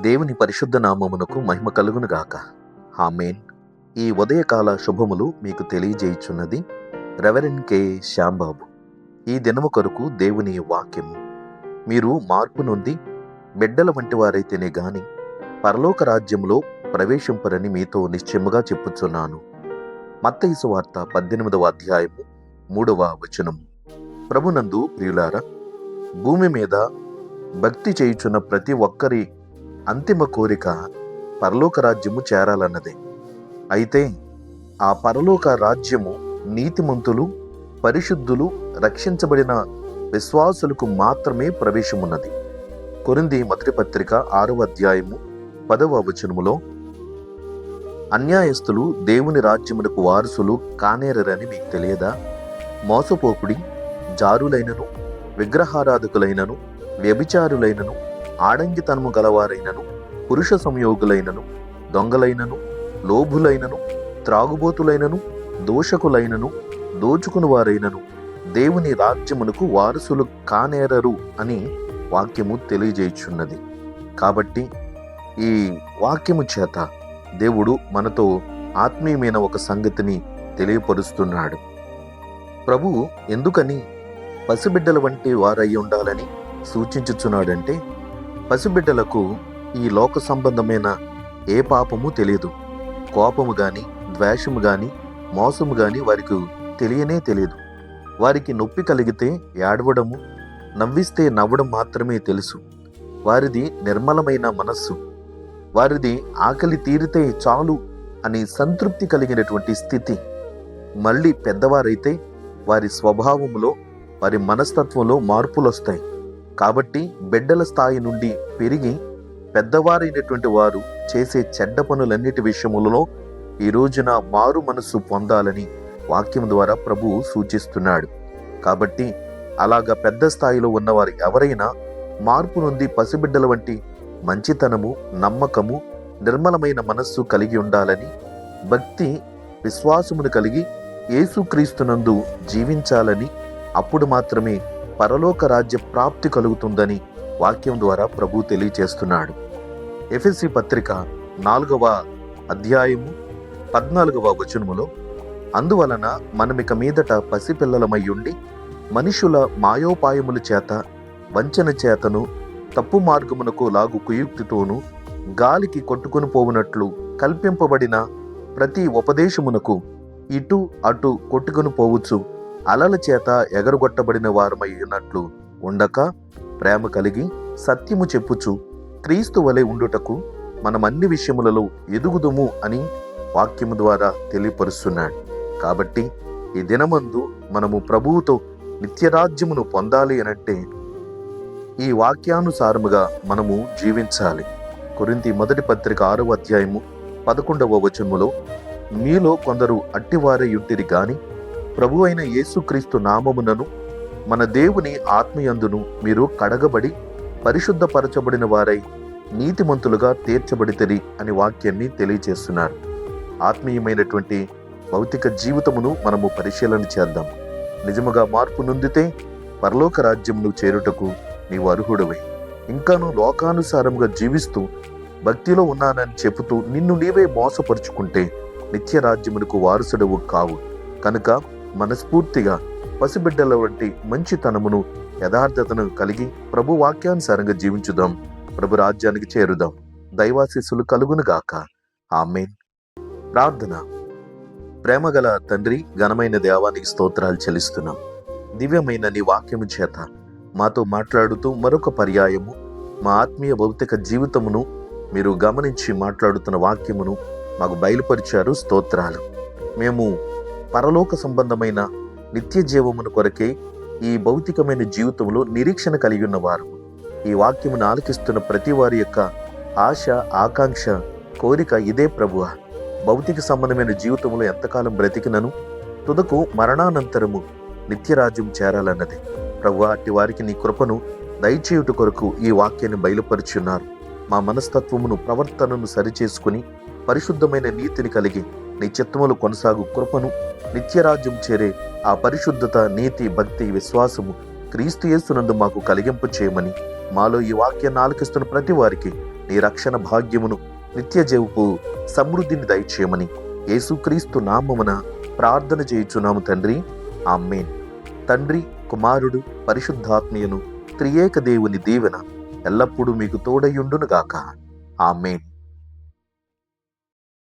దేవుని పరిశుద్ధ నామమునకు మహిమ కలుగునుగాక. ఆమేన్. ఈ ఉదయకాల శుభములు మీకు తెలియజేయుచున్నది రెవరెండ్ కె శ్యాంబాబు. ఈ దినము కొరకు దేవుని వాక్యము. మీరు మార్పు నొంది బిడ్డల వంటి వారైతేనే గాని పరలోక రాజ్యములో ప్రవేశింపరని మీతో నిశ్చయముగా చెప్పుచున్నాను. మత్తయి సువార్త 18వ అధ్యాయము 3వ వచనం. ప్రభునందు ప్రియులారా, భూమి మీద భక్తి చేయుచున్న ప్రతి ఒక్కరి అంతిమ కోరిక పరలోక రాజ్యము చేరాలన్నదే. అయితే ఆ పరలోక రాజ్యము నీతిమంతులు, పరిశుద్ధులు, రక్షించబడిన విశ్వాసులకు మాత్రమే ప్రవేశమున్నది. కొరింథీ మొదటి పత్రిక 6వ అధ్యాయము 10వ వచనములో, అన్యాయస్తులు దేవుని రాజ్యమునకు వారసులు కానేరరని మీకు తెలియదా? మోసపోకుడి, జారులైనను, విగ్రహారాధకులైనను, వ్యభిచారులైనను, ఆడంగితనము గలవారైనను, పురుష సంయోగులైనను, దొంగలైనను, లోభులైనను, త్రాగుబోతులైనను, దోషకులైనను, దోచుకుని వారైనను దేవుని రాజ్యమునకు వారసులు కానేరరు అని వాక్యము తెలియజేయుచున్నది. కాబట్టి ఈ వాక్యము చేత దేవుడు మనతో ఆత్మీయమైన ఒక సంగతిని తెలియపరుస్తున్నాడు. ప్రభువు ఎందుకని పసిబిడ్డల వంటి వారై ఉండాలని సూచించుచున్నాడంటే, పసిబిడ్డలకు ఈ లోక సంబంధమైన ఏ పాపము తెలియదు. కోపము గాని, ద్వేషము గాని, మోసము గాని వారికి తెలియదు. వారికి నొప్పి కలిగితే ఏడవడము, నవ్విస్తే నవ్వడం మాత్రమే తెలుసు. వారిది నిర్మలమైన మనస్సు. వారిది ఆకలి తీరితే చాలు అని సంతృప్తి కలిగినటువంటి స్థితి. మళ్ళీ పెద్దవారైతే వారి స్వభావంలో, వారి మనస్తత్వంలో మార్పులు వస్తాయి. కాబట్టి బిడ్డల స్థాయి నుండి పెరిగి పెద్దవారైనటువంటి వారు చేసే చెడ్డ పనులన్నిటి విషయములలో ఈ రోజున మారు మనస్సు పొందాలని వాక్యం ద్వారా ప్రభువు సూచిస్తున్నాడు. కాబట్టి అలాగా పెద్ద స్థాయిలో ఉన్నవారు ఎవరైనా మార్పు నుండి పసిబిడ్డల వంటి మంచితనము, నమ్మకము, నిర్మలమైన మనస్సు కలిగి ఉండాలని, భక్తి విశ్వాసమును కలిగి యేసుక్రీస్తునందు జీవించాలని, అప్పుడు మాత్రమే పరలోక రాజ్య ప్రాప్తి కలుగుతుందని వాక్యం ద్వారా ప్రభు తెలియచేస్తున్నాడు. ఎఫెసీ పత్రిక 4వ అధ్యాయము 14వ వచనములో, అందువలన మనమిక మీదట పసిపిల్లలమయ్యుండి మనుషుల మాయోపాయముల చేత, వంచన చేతను, తప్పు మార్గమునకు లాగు కుయుక్తితోనూ గాలికి కొట్టుకుని పోవునట్లు కల్పింపబడిన ప్రతి ఉపదేశమునకు ఇటు అటు కొట్టుకుని పోవచ్చు అలల చేత ఎగరగొట్టబడిన వారమై ఉన్నట్లు ఉండక, ప్రేమ కలిగి సత్యము చెప్పుచు క్రీస్తు వలె ఉండుటకు మనం అన్ని విషయములలో ఎదుగుదుము అని వాక్యము ద్వారా తెలియపరుస్తున్నాడు. కాబట్టి ఈ దినమందు మనము ప్రభువుతో నిత్యరాజ్యమును పొందాలి అనంటే ఈ వాక్యానుసారముగా మనము జీవించాలి. కొరింథీ మొదటి పత్రిక 6వ అధ్యాయము 11వ వచనములో, మీలో కొందరు అట్టివారై ఉంటిరి గాని ప్రభు అయిన యేసుక్రీస్తు నామమునను మన దేవుని ఆత్మయందును మీరు కడగబడి పరిశుద్ధపరచబడిన వారై నీతిమంతులుగా తీర్చబడితిరి అని వాక్యాన్ని తెలియజేస్తున్నారు. ఆత్మీయమైనటువంటి భౌతిక జీవితమును మనము పరిశీలన చేద్దాం. నిజముగా మార్పు నొందితే పరలోక రాజ్యమును చేరుటకు నీవు అర్హుడవై, ఇంకాను లోకానుసారముగా జీవిస్తూ భక్తిలో ఉన్నానని చెబుతూ నిన్ను నీవే మోసపరుచుకుంటే నిత్య రాజ్యమునకు వారసుడవు కావు. కనుక మనస్ఫూర్తిగా పసిబిడ్డల వంటి మంచితనమును, యథార్థతను కలిగి ప్రభు వాక్యానుసారంగా జీవించుదాం. ప్రభు రాజ్యానికి చేరుదాం. దైవాశీస్సులు కలుగునుగాక. ఆమేన్. ప్రార్థన. ప్రేమగల తండ్రి, ఘనమైన దేవానికి స్తోత్రాలు చెల్లిస్తున్నాం. దివ్యమైన నీ వాక్యము చేత మాతో మాట్లాడుతూ మరొక పర్యాయము మా ఆత్మీయ భౌతిక జీవితమును మీరు గమనించి మాట్లాడుతున్న వాక్యమును మాకు బయలుపరిచారు. స్తోత్రాలు. మేము పరలోక సంబంధమైన నిత్య జీవమును కొరకే ఈ భౌతికమైన జీవితంలో నిరీక్షణ కలిగి ఉన్నవారు. ఈ వాక్యమును ఆలకిస్తున్న ప్రతి వారి యొక్క ఆశ, ఆకాంక్ష, కోరిక ఇదే ప్రభువా. భౌతిక సంబంధమైన జీవితంలో ఎంతకాలం బ్రతికినను తుదకు మరణానంతరము నిత్యరాజ్యం చేరాలన్నది. ప్రభువా, అట్టి వారికి నీ కృపను దయచేయుట కొరకు ఈ వాక్యాన్ని బయలుపరుచున్నారు. మా మనస్తత్వమును, ప్రవర్తనను సరిచేసుకుని పరిశుద్ధమైన నీతిని కలిగి నీ చిత్తములు కొనసాగు కృపను, నిత్యరాజ్యం చేరే ఆ పరిశుద్ధత, నీతి, భక్తి, విశ్వాసము క్రీస్తు యేసునందు మాకు కలిగింపు చేయమని, మాలో ఈ వాక్యాన్ని ఆలకిస్తున్న ప్రతి వారికి నీ రక్షణ భాగ్యమును, నిత్య జీవపు సమృద్ధిని దయచేయమని యేసుక్రీస్తు నామమున ప్రార్థన చేయుచున్నాము తండ్రి. ఆమేన్. తండ్రి, కుమారుడు, పరిశుద్ధాత్మీయును త్రియేక దేవుని దీవెన ఎల్లప్పుడూ మీకు తోడయుండునుగాక. ఆమేన్.